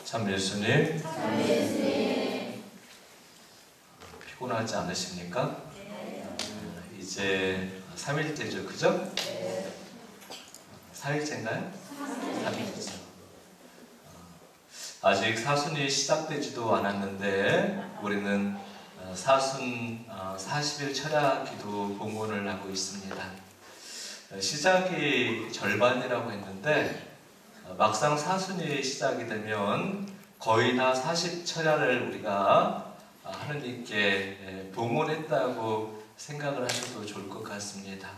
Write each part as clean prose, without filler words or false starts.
참 예수님, 피곤하지 않으십니까? 이제 3일째죠, 그죠? 4일째인가요? 3일째. 아직 사순이 시작되지도 않았는데 우리는 사순 40일 철야 기도 봉헌을 하고 있습니다. 시작이 절반이라고 했는데 막상 사순이 시작이 되면 거의 다 40철야를 우리가 하느님께 봉헌했다고 생각을 하셔도 좋을 것 같습니다.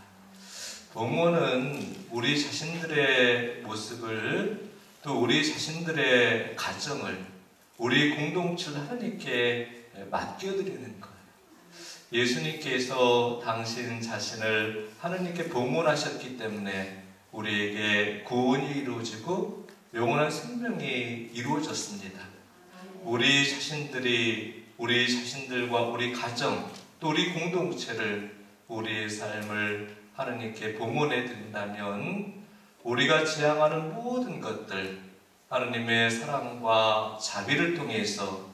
봉헌은 우리 자신들의 모습을, 또 우리 자신들의 가정을, 우리 공동체를 하느님께 맡겨드리는 거예요. 예수님께서 당신 자신을 하느님께 봉헌하셨기 때문에 우리에게 구원이 이루어지고 영원한 생명이 이루어졌습니다. 우리 자신들과 우리 가정, 또 우리 공동체를, 우리의 삶을 하느님께 봉헌해 드린다면 우리가 지향하는 모든 것들, 하느님의 사랑과 자비를 통해서,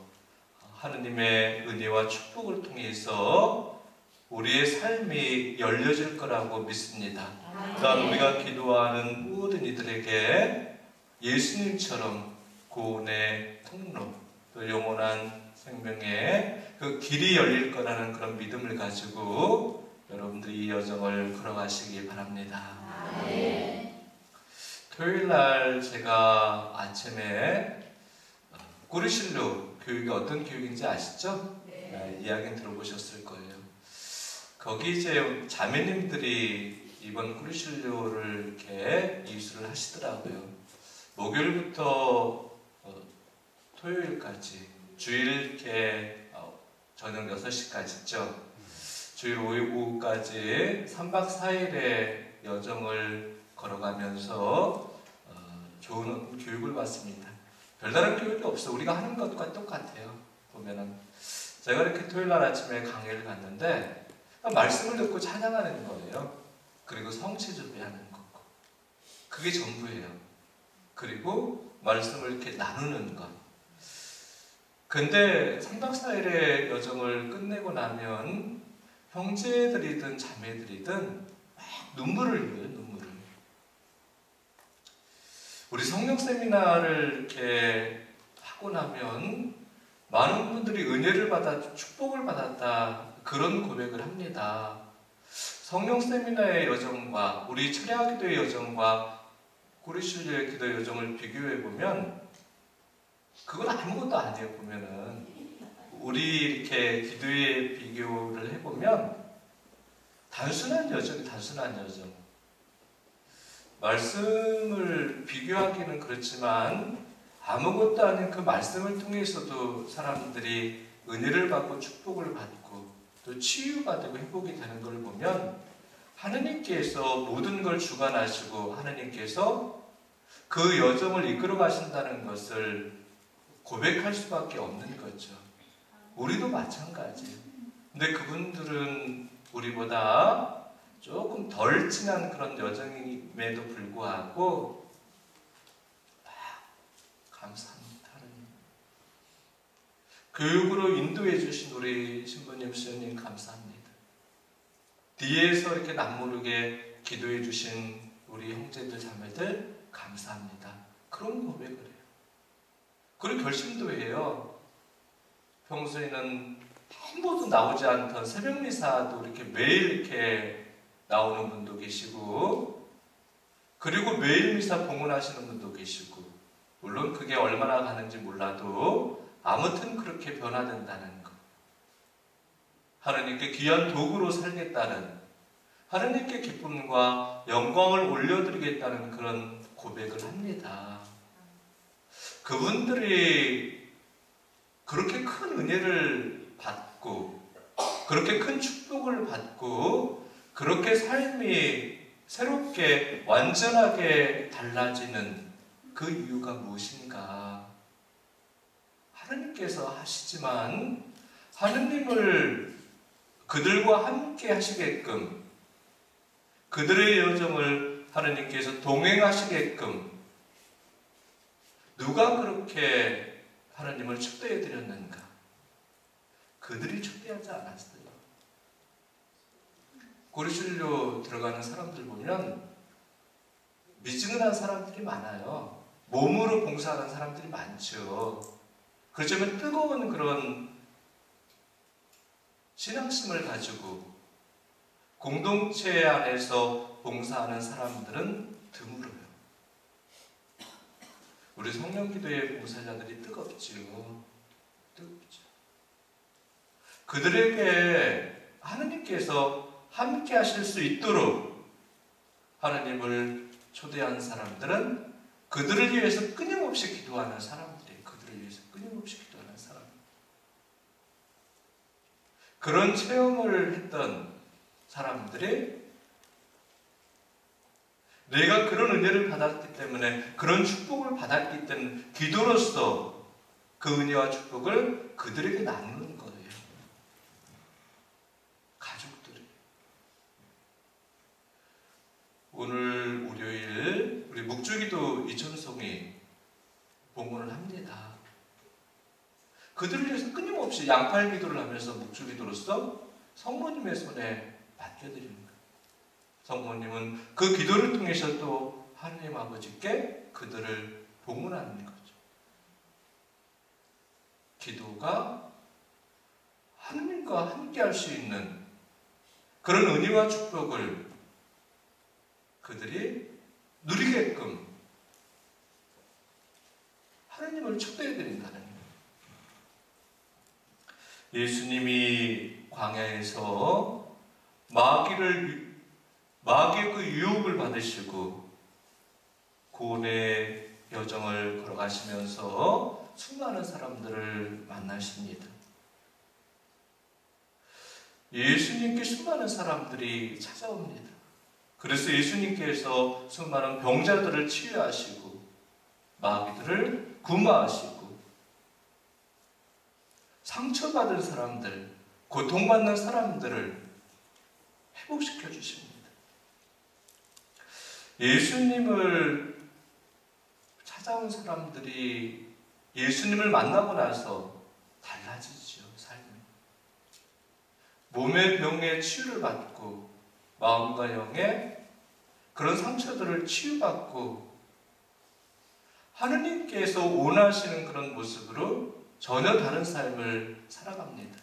하느님의 은혜와 축복을 통해서 우리의 삶이 열려질 거라고 믿습니다. 또한 우리가 기도하는 모든 이들에게 예수님처럼 구원의 통로, 또 영원한 생명의 그 길이 열릴 거라는 그런 믿음을 가지고 여러분들이 이 여정을 걸어가시기 바랍니다. 토요일날 제가 아침에 꾸르실로 교육이 어떤 교육인지 아시죠? 이야기는 들어보셨을 거예요. 거기 이제 자매님들이 이번 꾸르실로를 이렇게 이수를 하시더라고요. 목요일부터 토요일까지 주일 이렇게 저녁 6시까지죠. 주일 오후까지 3박 4일의 여정을 걸어가면서 좋은 교육을 받습니다. 별다른 교육이 없어. 우리가 하는 것과 똑같아요. 보면은 제가 이렇게 토요일날 아침에 강의를 갔는데 말씀을 듣고 찬양하는 거예요. 그리고 성취 준비하는 거고, 그게 전부예요. 그리고 말씀을 이렇게 나누는 것. 근데 3박 4일의 여정을 끝내고 나면 형제들이든 자매들이든 막 눈물을 흘려요. 눈물을. 우리 성령 세미나를 이렇게 하고 나면 많은 분들이 은혜를 받아 축복을 받았다, 그런 고백을 합니다. 성령 세미나의 여정과 우리 철야 기도의 여정과 꾸르실로의 기도 여정을 비교해 보면 그건 아무것도 아니에요. 보면은 우리 이렇게 기도의 비교를 해보면 단순한 여정. 말씀을 비교하기는 그렇지만 아무것도 아닌 그 말씀을 통해서도 사람들이 은혜를 받고 축복을 받고 또 치유가 되고 회복이 되는 걸 보면 하느님께서 모든 걸 주관하시고 하느님께서 그 여정을 이끌어 가신다는 것을 고백할 수밖에 없는 거죠. 우리도 마찬가지예요. 근데 그분들은 우리보다 조금 덜 친한 그런 여정임에도 불구하고 감사합니다. 하느님. 교육으로 인도해 주신 우리 신부님, 수녀님 감사합니다. 뒤에서 이렇게 남모르게 기도해 주신 우리 형제들, 자매들 감사합니다. 그런 고백을 해요. 그리고 결심도 해요. 평소에는 한 번도 나오지 않던 새벽 미사도 이렇게 매일 이렇게 나오는 분도 계시고, 그리고 매일 미사 봉헌하시는 분도 계시고, 물론 그게 얼마나 가는지 몰라도 아무튼 그렇게 변화된다는 것, 하느님께 귀한 도구로 살겠다는, 하느님께 기쁨과 영광을 올려드리겠다는 그런 고백을 합니다. 그분들이 그렇게 큰 은혜를 받고 그렇게 큰 축복을 받고 그렇게 삶이 새롭게 완전하게 달라지는 그 이유가 무엇인가? 하느님께서 하시지만 하느님을 그들과 함께 하시게끔, 그들의 여정을 하느님께서 동행하시게끔 누가 그렇게 하나님을 축대해 드렸는가? 그들이 축대하지 않았어요. 고리실로 들어가는 사람들 보면 미지근한 사람들이 많아요. 몸으로 봉사하는 사람들이 많죠. 그렇지만 뜨거운 그런 신앙심을 가지고 공동체 안에서 봉사하는 사람들은 드물어요. 우리 성령기도의 봉사자들이 뜨겁지요. 뜨겁죠. 그들에게 하느님께서 함께 하실 수 있도록 하나님을 초대한 사람들은 그들을 위해서 끊임없이 기도하는 사람들이에요. 그들을 위해서 끊임없이 기도하는 사람. 그런 체험을 했던 사람들이 내가 그런 은혜를 받았기 때문에, 그런 축복을 받았기 때문에 기도로서 그 은혜와 축복을 그들에게 나누는 거예요. 가족들이. 오늘 월요일 우리 묵주기도 이천송이 봉헌을 합니다. 그들을 위해서 끊임없이 양팔 기도를 하면서 묵주기도로서 성모님의 손에 맡겨드립니다. 성모님은 그 기도를 통해서 또 하나님 아버지께 그들을 봉헌하는 거죠. 기도가 하나님과 함께 할 수 있는 그런 은혜와 축복을 그들이 누리게끔 하나님을 축복해 드린다는 거예요. 예수님이 광야에서 마귀의 그 유혹을 받으시고 구원의 여정을 걸어가시면서 수많은 사람들을 만나십니다. 예수님께 수많은 사람들이 찾아옵니다. 그래서 예수님께서 수많은 병자들을 치유하시고 마귀들을 구마하시고 상처받은 사람들, 고통받는 사람들을 회복시켜 주십니다. 예수님을 찾아온 사람들이 예수님을 만나고 나서 달라지죠, 삶이. 몸의 병에 치유를 받고 마음과 영의 그런 상처들을 치유받고 하느님께서 원하시는 그런 모습으로 전혀 다른 삶을 살아갑니다.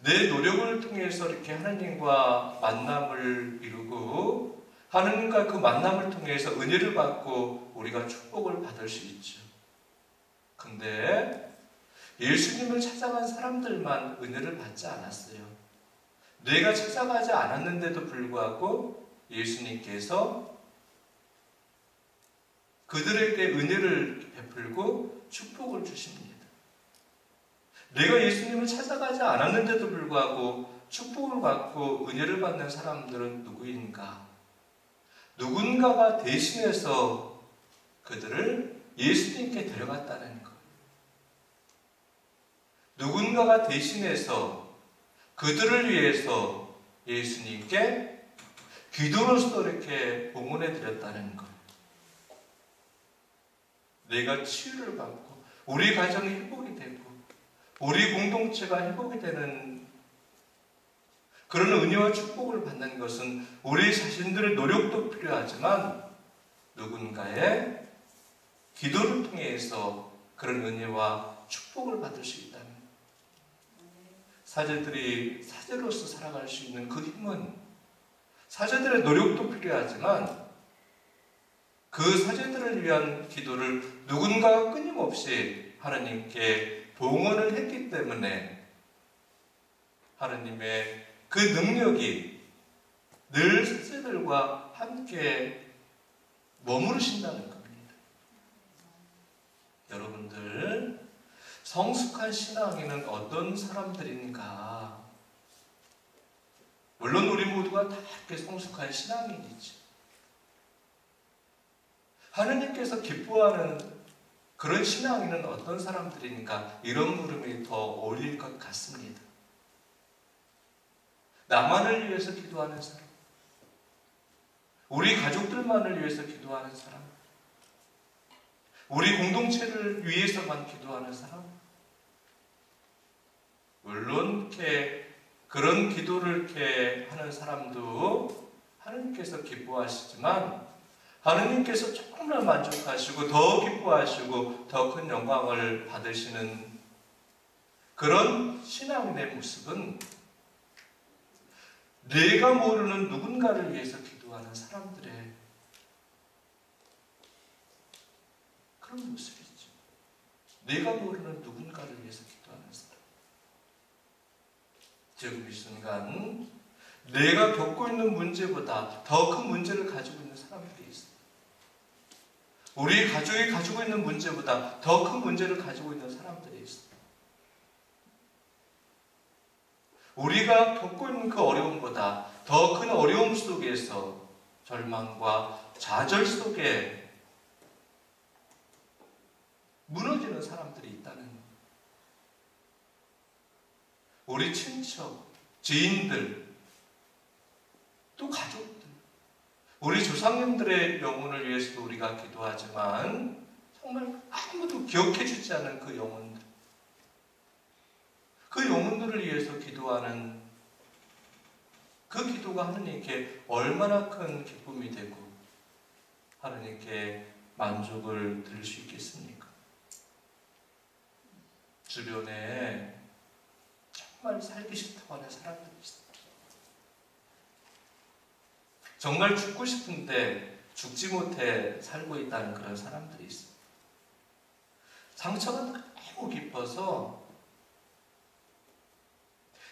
내 노력을 통해서 이렇게 하나님과 만남을 이루고 하나님과 그 만남을 통해서 은혜를 받고 우리가 축복을 받을 수 있죠. 근데 예수님을 찾아간 사람들만 은혜를 받지 않았어요. 내가 찾아가지 않았는데도 불구하고 예수님께서 그들에게 은혜를 베풀고 축복을 주십니다. 내가 예수님을 찾아가지 않았는데도 불구하고 축복을 받고 은혜를 받는 사람들은 누구인가? 누군가가 대신해서 그들을 예수님께 데려갔다는 것. 누군가가 대신해서 그들을 위해서 예수님께 기도로서 이렇게 봉헌해 드렸다는 것. 내가 치유를 받고 우리 가정이 회복이 되고 우리 공동체가 회복이 되는 그런 은혜와 축복을 받는 것은 우리 자신들의 노력도 필요하지만 누군가의 기도를 통해서 그런 은혜와 축복을 받을 수 있다는 것. 사제들이 사제로서 살아갈 수 있는 그 힘은 사제들의 노력도 필요하지만 그 사제들을 위한 기도를 누군가가 끊임없이 하나님께 봉헌을 했기 때문에 하나님의 그 능력이 늘 사제들과 함께 머무르신다는 겁니다. 여러분들, 성숙한 신앙인은 어떤 사람들인가? 물론 우리 모두가 다 이렇게 성숙한 신앙인이죠. 하느님께서 기뻐하는 그런 신앙인은 어떤 사람들인가? 이런 물음이 더 어울릴 것 같습니다. 나만을 위해서 기도하는 사람, 우리 가족들만을 위해서 기도하는 사람, 우리 공동체를 위해서만 기도하는 사람? 물론 이렇게 그런 기도를 이렇게 하는 사람도 하느님께서 기뻐하시지만 하느님께서 조금만 만족하시고 더 기뻐하시고 더 큰 영광을 받으시는 그런 신앙인의 모습은 내가 모르는 누군가를 위해서 기도하는 사람들의 그런 모습이죠. 내가 모르는 누군가를 위해서 기도하는 사람. 지금 이 순간 내가 겪고 있는 문제보다 더 큰 문제를 가지고 있는 사람들이 있어요. 우리 가족이 가지고 있는 문제보다 더 큰 문제를 가지고 있는 사람들이 있어요. 우리가 겪고 있는 그 어려움보다 더 큰 어려움 속에서 절망과 좌절 속에 무너지는 사람들이 있다는 것. 우리 친척, 지인들, 또 가족들, 우리 조상님들의 영혼을 위해서도 우리가 기도하지만 정말 아무도 기억해주지 않은 그 영혼들, 그 영혼들을 위해서 기도하는 그 기도가 하느님께 얼마나 큰 기쁨이 되고 하느님께 만족을 드릴 수 있겠습니까? 주변에 정말 살기 싫다고 하는 사람들이 있어요. 정말 죽고 싶은데 죽지 못해 살고 있다는 그런 사람들이 있어요. 상처가 너무 깊어서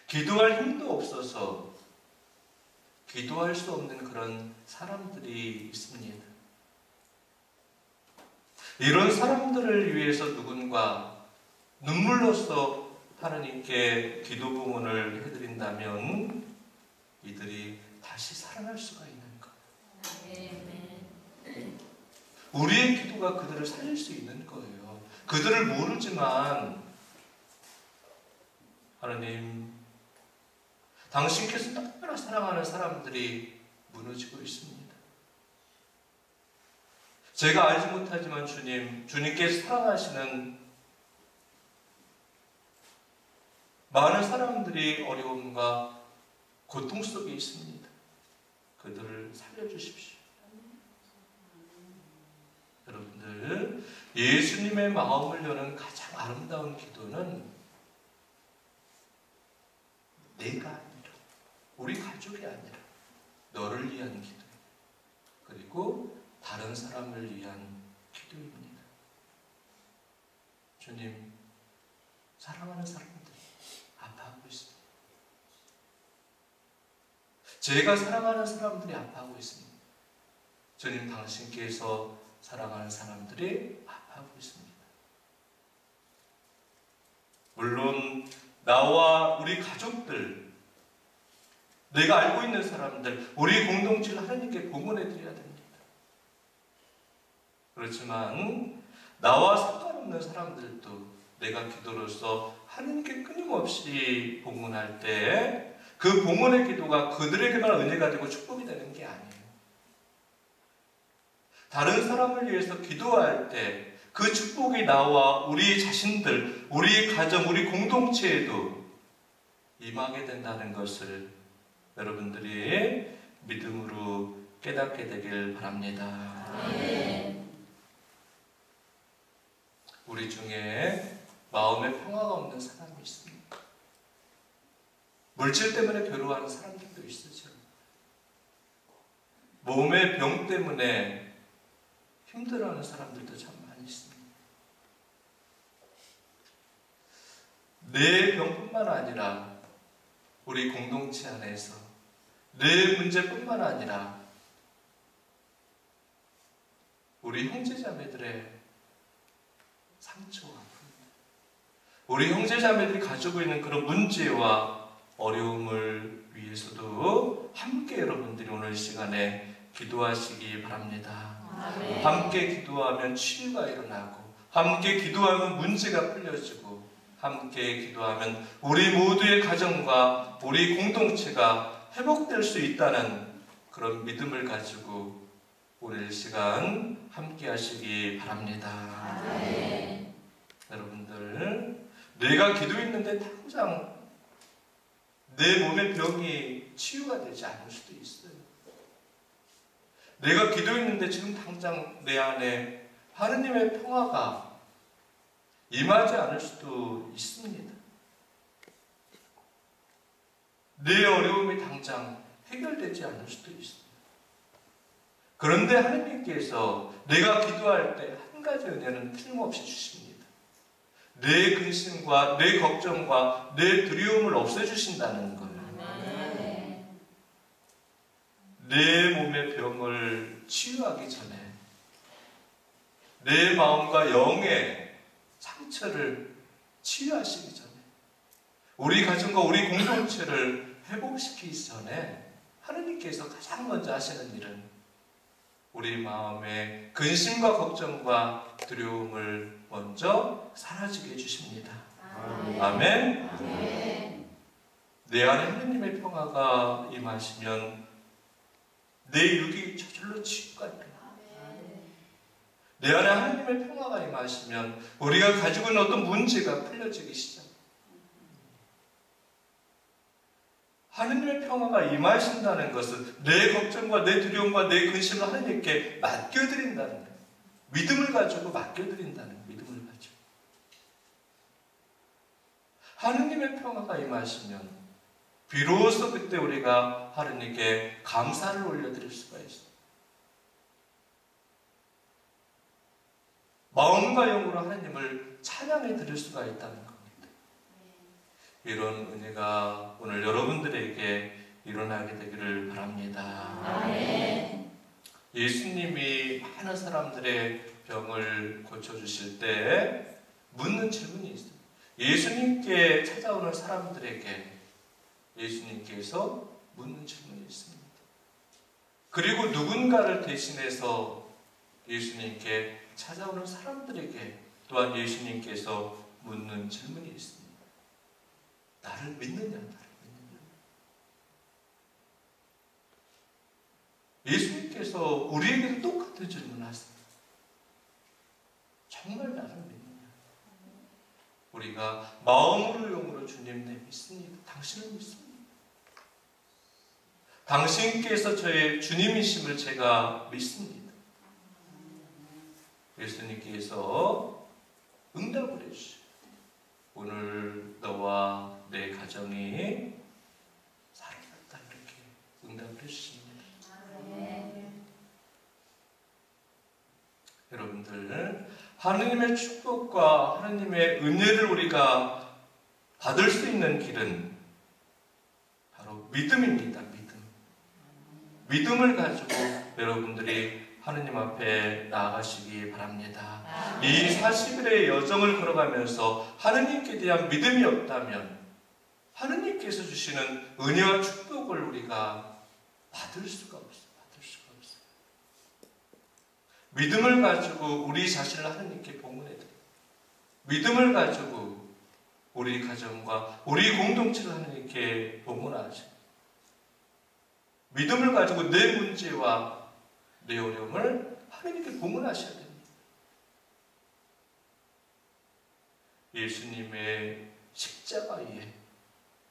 기도할 힘도 없어서 기도할 수 없는 그런 사람들이 있습니다. 이런 사람들을 위해서 누군가 눈물로써 하나님께 기도 봉헌을 해드린다면 이들이 다시 살아날 수가 있는 거예요. 우리의 기도가 그들을 살릴 수 있는 거예요. 그들을 모르지만 하나님, 당신께서 너무나 사랑하는 사람들이 무너지고 있습니다. 제가 알지 못하지만 주님께서 사랑하시는 많은 사람들이 어려움과 고통 속에 있습니다. 그들을 살려주십시오. 여러분들, 예수님의 마음을 여는 가장 아름다운 기도는 내가 아니라, 우리 가족이 아니라 너를 위한 기도, 그리고 다른 사람을 위한 기도입니다. 주님, 사랑하는 사람들이 아파하고 있습니다. 제가 사랑하는 사람들이 아파하고 있습니다. 주님, 당신께서 사랑하는 사람들이 아파하고 있습니다. 물론 나와 우리 가족들, 내가 알고 있는 사람들, 우리 공동체를 하나님께 봉헌해 드려야 됩니다. 그렇지만 나와 상관없는 사람들도 내가 기도로서 하나님께 끊임없이 봉헌할 때 그 봉헌의 기도가 그들에게만 은혜가 되고 축복이 되는 게 아니에요. 다른 사람을 위해서 기도할 때 그 축복이 나와 우리 자신들, 우리 가정, 우리 공동체에도 임하게 된다는 것을 여러분들이 믿음으로 깨닫게 되길 바랍니다. 우리 중에 마음에 평화가 없는 사람이 있습니다. 물질 때문에 괴로워하는 사람들도 있으죠. 몸의 병 때문에 힘들어하는 사람들도 참 많이 있습니다. 내 병뿐만 아니라 우리 공동체 안에서 내 문제뿐만 아니라 우리 형제자매들의 상처와 우리 형제자매들이 가지고 있는 그런 문제와 어려움을 위해서도 함께 여러분들이 오늘 시간에 기도하시기 바랍니다. 아멘. 함께 기도하면 치유가 일어나고, 함께 기도하면 문제가 풀려지고, 함께 기도하면 우리 모두의 가정과 우리 공동체가 회복될 수 있다는 그런 믿음을 가지고 오늘 시간 함께 하시기 바랍니다. 아멘. 여러분들, 내가 기도했는데 당장 내 몸의 병이 치유가 되지 않을 수도 있어요. 내가 기도했는데 지금 당장 내 안에 하느님의 평화가 임하지 않을 수도 있습니다. 내 어려움이 당장 해결되지 않을 수도 있습니다. 그런데 하느님께서 내가 기도할 때 한 가지 은혜는 틀림없이 주십니다. 내 근심과 내 걱정과 내 두려움을 없애주신다는 거예요. 내 몸의 병을 치유하기 전에 내 마음과 영의 상처를 치유하시기 전에 우리 가정과 우리 공동체를 회복시키기 전에 하느님께서 가장 먼저 하시는 일은 우리 마음의 근심과 걱정과 두려움을 먼저 사라지게 해주십니다. 아멘. 아멘. 내 안에 하느님의 평화가 임하시면 내 육이 저절로 치유가 돼요. 내 안에 하느님의 평화가 임하시면 우리가 가지고 있는 어떤 문제가 풀려지기 시작합니다. 하느님의 평화가 임하신다는 것은 내 걱정과 내 두려움과 내 근심을 하느님께 맡겨드린다는 거예요. 믿음을 가지고 맡겨드린다는 거예요. 믿음을 가지고. 하느님의 평화가 임하시면 비로소 그때 우리가 하느님께 감사를 올려드릴 수가 있어요. 마음과 영으로 하나님을 찬양해 드릴 수가 있다는 겁니다. 이런 은혜가 오늘 여러분들에게 일어나게 되기를 바랍니다. 아멘. 예수님이 많은 사람들의 병을 고쳐주실 때 묻는 질문이 있어요. 예수님께 찾아오는 사람들에게 예수님께서 묻는 질문이 있습니다. 그리고 누군가를 대신해서 예수님께 찾아오는 사람들에게 또한 예수님께서 묻는 질문이 있습니다. 나를 믿느냐, 나를 믿느냐. 예수님께서 우리에게도 똑같은 질문을 하십니다. 정말 나를 믿느냐? 우리가 마음으로 영으로 주님 내 믿습니다. 당신을 믿습니다. 당신께서 저의 주님이심을 제가 믿습니다. 예수님께서 응답을 해주시고 오늘 너와 내 가정이 살아났다 이렇게 응답을 해주십니다. 여러분들 하느님의 축복과 하느님의 은혜를 우리가 받을 수 있는 길은 바로 믿음입니다. 믿음을 가지고 여러분들이 하느님 앞에 나아가시기 바랍니다. 이 40일의 여정을 걸어가면서 하느님께 대한 믿음이 없다면 하느님께서 주시는 은혜와 축복을 우리가 받을 수가 없어요. 믿음을 가지고 우리 자신을 하느님께 봉헌해드려요. 믿음을 가지고 우리 가정과 우리 공동체를 하느님께 봉헌하죠. 믿음을 가지고 내 문제와 내 어려움을 하느님께 봉헌하셔야 됩니다. 예수님의 십자가에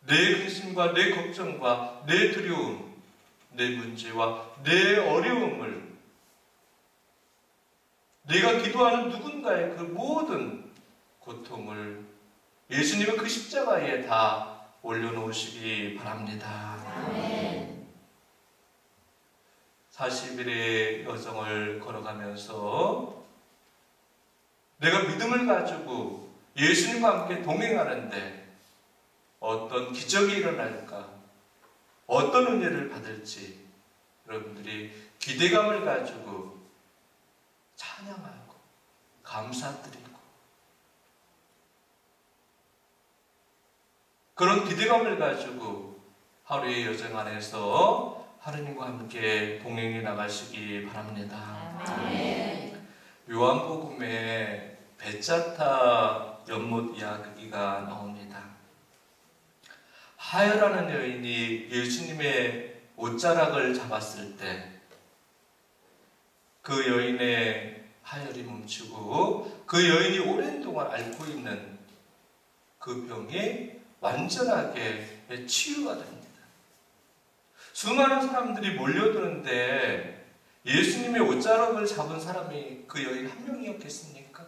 내 근심과 내 걱정과 내 두려움, 내 문제와 내 어려움을 내가 기도하는 누군가의 그 모든 고통을 예수님의 그 십자가에 다 올려놓으시기 바랍니다. 아멘. 40일의 여정을 걸어가면서 내가 믿음을 가지고 예수님과 함께 동행하는데 어떤 기적이 일어날까, 어떤 은혜를 받을지 여러분들이 기대감을 가지고 찬양하고 감사드리고 그런 기대감을 가지고 하루의 여정 안에서 하느님과 함께 동행해 나가시기 바랍니다. 아멘. 요한복음에 베짜타 연못 이야기가 나옵니다. 하여라는 여인이 예수님의 옷자락을 잡았을 때 그 여인의 하혈이 멈추고 그 여인이 오랜 동안 앓고 있는 그 병이 완전하게 치유가 됩니다. 수많은 사람들이 몰려드는데 예수님의 옷자락을 잡은 사람이 그 여인 한 명이었겠습니까?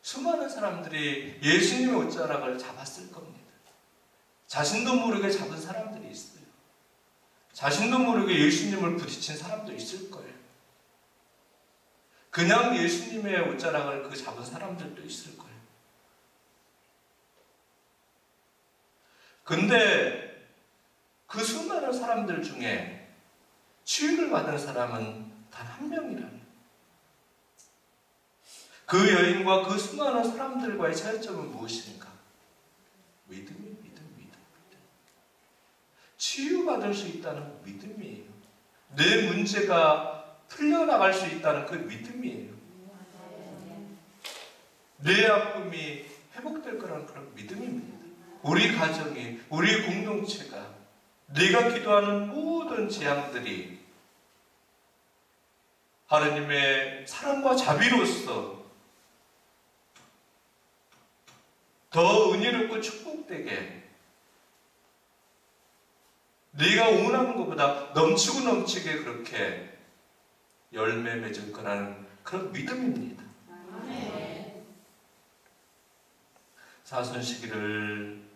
수많은 사람들이 예수님의 옷자락을 잡았을 겁니다. 자신도 모르게 잡은 사람들이 있어요. 자신도 모르게 예수님을 부딪힌 사람도 있을 거예요. 그냥 예수님의 옷자락을 잡은 사람들도 있을 거예요. 근데 그 수많은 사람들 중에 치유를 받은 사람은 단 한 명이라는. 그 여인과 그 수많은 사람들과의 차이점은 무엇인가? 믿음. 치유받을 수 있다는 믿음이에요. 내 문제가 풀려나갈 수 있다는 그 믿음이에요. 내 아픔이 회복될 거라는 그런 믿음입니다. 우리 가정이, 우리 공동체가, 내가 기도하는 모든 재앙들이 하나님의 사랑과 자비로서 더 은혜롭고 축복되게 네가 원하는 것보다 넘치고 넘치게 그렇게 열매 맺을 거라는 그런 믿음입니다. 사순시기를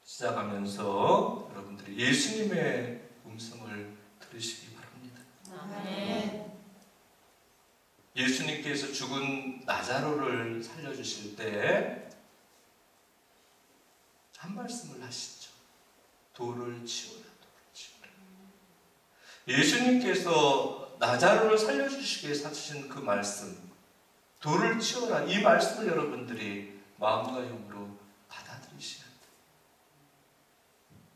시작하면서 여러분들이 예수님의 음성을 들으시기 바랍니다. 예수님께서 죽은 나자로를 살려주실 때 한 말씀을 하시죠. 돌을 치우라, 돌을 치우라. 예수님께서 나자로를 살려주시기 위해서 하신 그 말씀, 돌을 치우라, 이 말씀을 여러분들이 마음과 영으로 받아들이셔야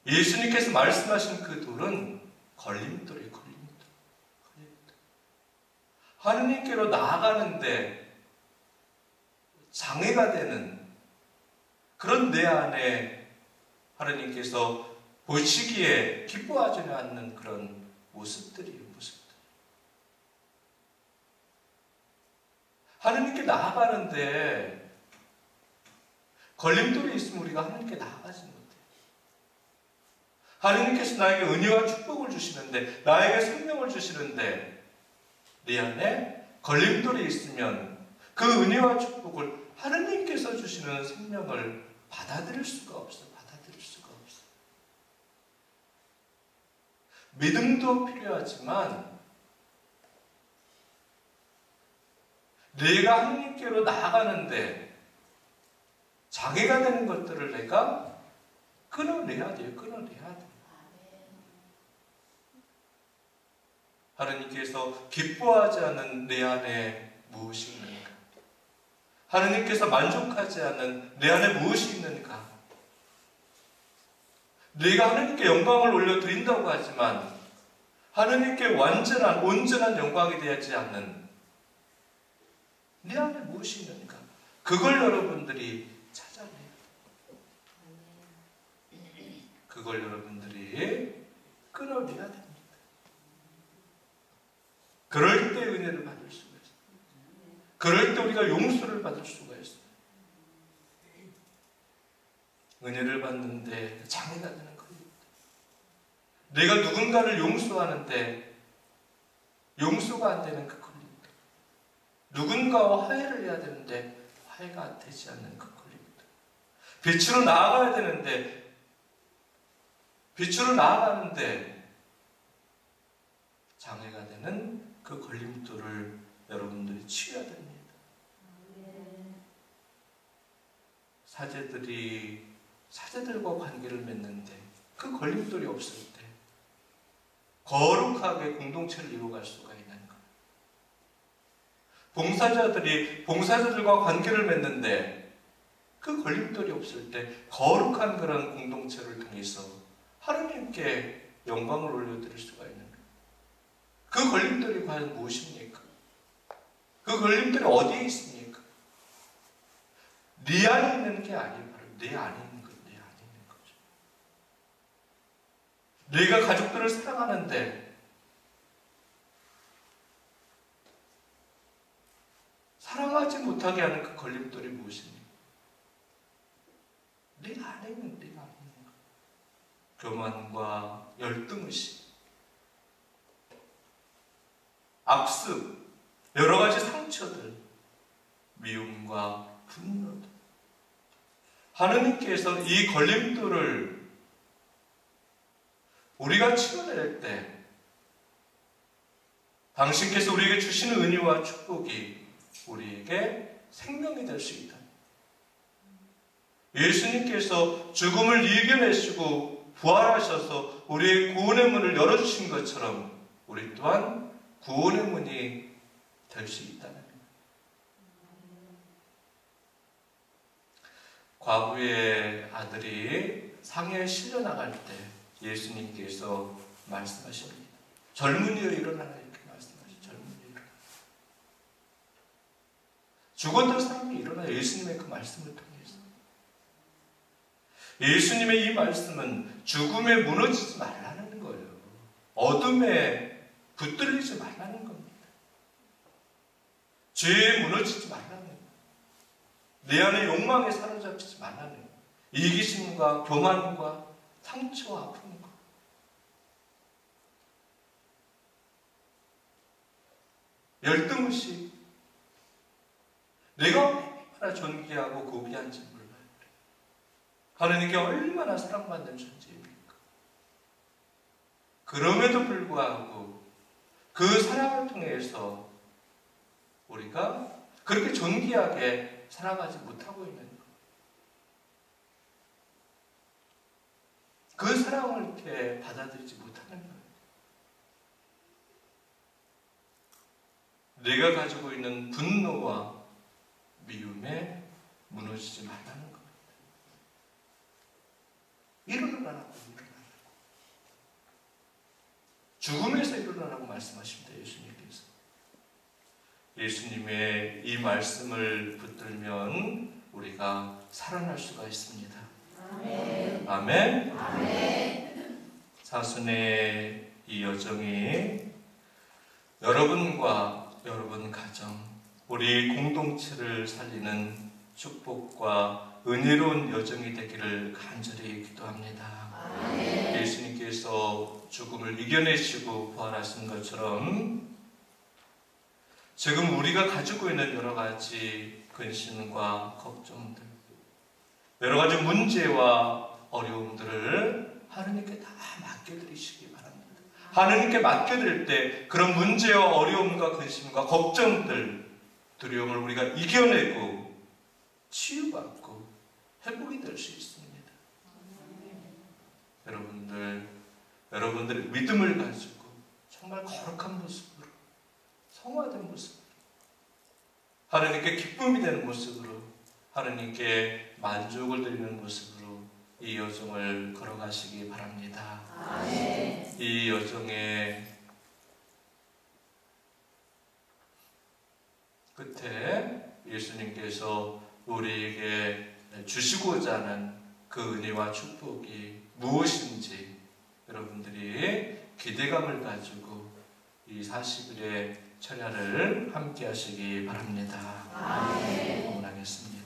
돼요. 예수님께서 말씀하신 그 돌은 걸림돌이에요, 걸림돌. 하느님께로 나아가는데 장애가 되는 그런 내 안에 하느님께서 보시기에 기뻐하지 않는 그런 모습들이에요, 모습들. 하느님께 나아가는데 걸림돌이 있으면 우리가 하느님께 나아가지 못해요. 하느님께서 나에게 은혜와 축복을 주시는데, 나에게 생명을 주시는데, 내 안에 걸림돌이 있으면 그 은혜와 축복을 하느님께서 주시는 생명을 받아들일 수가 없어요. 받아들일 수가 없어요. 믿음도 필요하지만 내가 하느님께로 나아가는데 장애가 되는 것들을 내가 끊어내야 돼요. 끊어내야 돼요. 하느님께서 기뻐하지 않은 내 안에 무엇이 있는가? 하느님께서 만족하지 않는 내 안에 무엇이 있는가? 내가 하느님께 영광을 올려드린다고 하지만 하느님께 완전한, 온전한 영광이 되지 않는 내 안에 무엇이 있는가? 그걸 여러분들이 찾아내야 돼요. 그걸 여러분들이 끊어내야 됩니다. 그럴 때 은혜를 받을 수가 있어요. 그럴 때 우리가 용서를 받을 수가 있어요. 은혜를 받는데 장애가 되는 겁니다. 내가 누군가를 용서하는데 용서가 안 되는 그 겁니다. 누군가와 화해를 해야 되는데 화해가 되지 않는 그 겁니다. 빛으로 나아가야 되는데 빛으로 나아가는데 장애가 되는 그 걸림돌을 여러분들이 치워야 됩니다. 사제들과 관계를 맺는데 그 걸림돌이 없을 때 거룩하게 공동체를 이루어갈 수가 있는 거예요. 봉사자들과 관계를 맺는데 그 걸림돌이 없을 때 거룩한 그런 공동체를 통해서 하나님께 영광을 올려드릴 수가 있는 거예요. 그 걸림돌이 과연 무엇입니까? 그 걸림돌이 어디에 있습니까? 네 안에 있는 게 아니에요. 바로 내 안에 있는 것, 내 안에 있는 거죠. 내가 가족들을 사랑하는데 사랑하지 못하게 하는 그 걸림돌이 무엇입니까? 내가 안 했는 내가 안 했는 거. 교만과 열등의식, 악습, 여러 가지 상처들, 미움과 분노들. 하느님께서 이 걸림돌을 우리가 치워낼 때 당신께서 우리에게 주시는 은혜와 축복이 우리에게 생명이 될 수 있다. 예수님께서 죽음을 이겨내시고 부활하셔서 우리의 구원의 문을 열어주신 것처럼 우리 또한 구원의 문이 될 수 있다는 겁니다. 과부의 아들이 상해에 실려 나갈 때 예수님께서 말씀하십니다. 젊은이여 일어나라 이렇게 말씀하시죠. 젊은이여 일어나라. 죽었던 사람이 일어나 예수님의 그 말씀을 통해서. 예수님의 이 말씀은 죽음에 무너지지 말라는 거예요. 어둠에 붙들리지 말라는 겁니다. 죄에 무너지지 말라는 거예요. 내 안의 욕망에 사로잡히지 말라는 거예요. 이기심과 교만과 상처와 아픔과 열등의식, 내가 얼마나 존귀하고 고귀한지 몰라요. 하느님께 얼마나 사랑받는 존재입니까? 그럼에도 불구하고 그 사랑을 통해서 우리가 그렇게 존귀하게 살아가지 못하고 있는 것. 그 사랑을 이렇게 받아들이지 못하는 거예요. 내가 가지고 있는 분노와 미움에 무너지지 말라는 겁니다. 일어나라고 일어나라고. 죽음에서 일어나라고 말씀하십니다. 예수님께서. 예수님의 이 말씀을 붙들면 우리가 살아날 수가 있습니다. 아멘. 아멘. 아멘. 사순의 이 여정이 여러분과 여러분 가정, 우리 공동체를 살리는 축복과 은혜로운 여정이 되기를 간절히 기도합니다. 아멘. 예수님께서 죽음을 이겨내시고 부활하신 것처럼 지금 우리가 가지고 있는 여러 가지 근심과 걱정들, 여러 가지 문제와 어려움들을 하느님께 다 맡겨드리시기 바랍니다. 하느님께 맡겨드릴 때 그런 문제와 어려움과 근심과 걱정들, 두려움을 우리가 이겨내고 치유받고 회복이 될 수 있습니다. 여러분들의 믿음을 가지고 정말 거룩한 모습으로, 성화된 모습으로, 하느님께 기쁨이 되는 모습으로, 하느님께 만족을 드리는 모습으로 이 여정을 걸어가시기 바랍니다. 아멘. 이 여정의 끝에 예수님께서 우리에게 주시고자 하는 그 은혜와 축복이 무엇인지 여러분들이 기대감을 가지고 이 40일의 철야를 함께 하시기 바랍니다. 아멘. 응원하겠습니다.